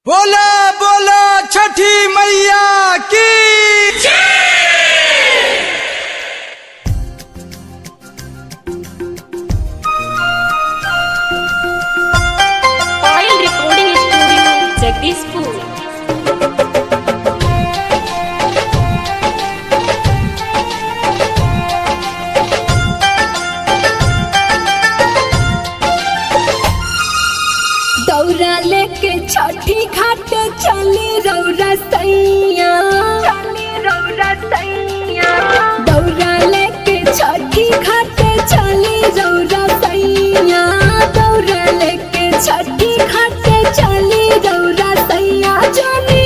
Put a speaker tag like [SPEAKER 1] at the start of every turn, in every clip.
[SPEAKER 1] बोला बोला छठी मैया की
[SPEAKER 2] ऑयल रिकॉर्डिंग स्टूडियो जगदीशपुर।
[SPEAKER 3] दौरा लेके छठी घाट चली रौरा सैया, दौरा लेके छठी घाट चली रौरा सैया, दौरा लेके छठी घाट चली रौरा सैया। जानी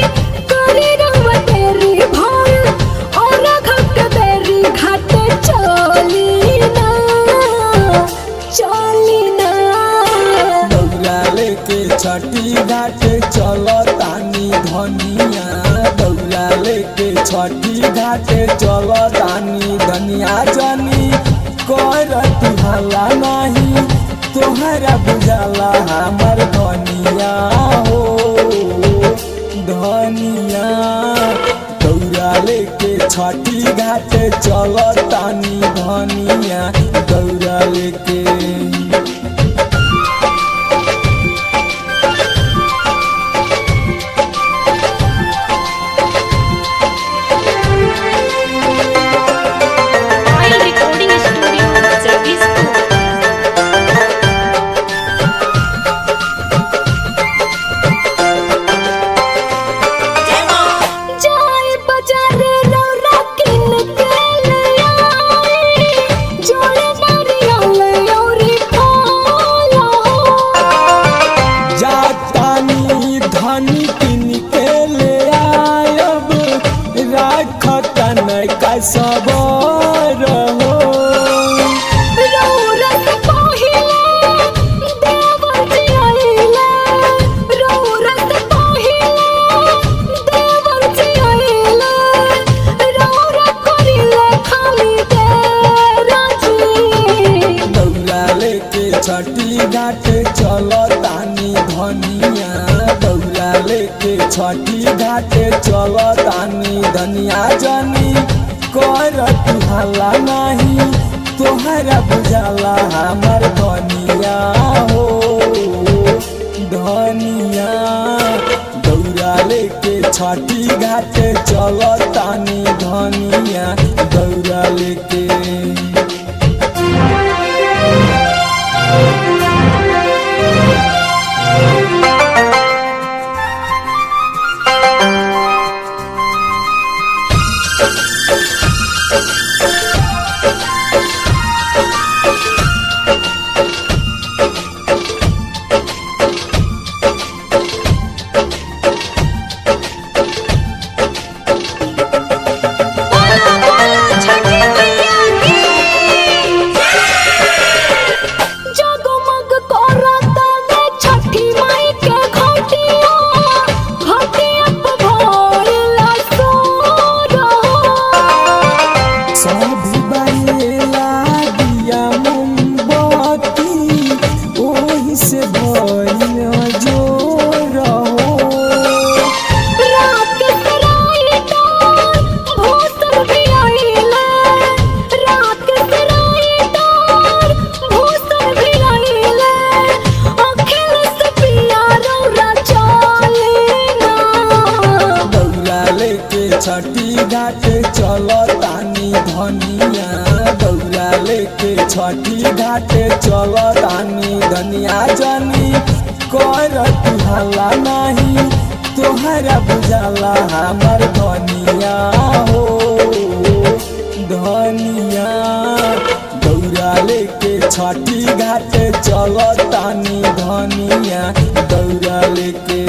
[SPEAKER 3] करे रौवा तेरी भोर और घट बेरी घाट चली ना, चली ना।
[SPEAKER 4] दौरा लेके छठी घाट चलो तानी धनिया, दौरा लेके छठी घाट चलो तानी धनिया। जानी कर तुहला नहीं तोहरा बुझाला हमर धनिया हो धनिया। दौरा लेके छठी घाट चलो तानी धनिया, दौरा लेके
[SPEAKER 2] ऑयल रिकॉर्डिंग स्टूडियो जगदीशपुर।
[SPEAKER 3] जाए बाजार रौरा किन के ले आई, जोड़े नारियल औरी फल हो।
[SPEAKER 4] जातानी धनी किन के ले आयब, राखत नैका सबर हो।
[SPEAKER 3] रौरा से पहिले देवर जी आइले, रौरा से पहिले देवर जी आइले, रौरा करिले खाली देरा जी।
[SPEAKER 4] दौरा लेके छठी घाट चलो तानी धनिया, दौरा लेके छठी घाट चलो तानी धनिया। जानी कर तुहला नहीं तोहरा बुझाला हमर धनिया हो धनिया। दौरा लेके छठी घाट चलो तानी धनिया, दौरा लेके
[SPEAKER 3] जगमग करत वे छठी माई के घटिया, घटिया पे भइला सोर हो।
[SPEAKER 4] सभी बारेला दिया मोमबत्ती, ओही से भइल जोर हो।
[SPEAKER 3] रात के राइटा भूत भी आइले, रात के राइटा भूत भी आइले, अखिल से पिया रौरा चले ना।
[SPEAKER 4] दौरा लेके छठी घाट चलो तानी धनिया, दौरा लेके छठी घाट चलो तानी धनिया। जानी कर तुहला नहीं तोहरा बुझाला हमर धनिया हो धनिया। दौरा लेके छठी घाट चलो तानी धनिया, दौरा लेके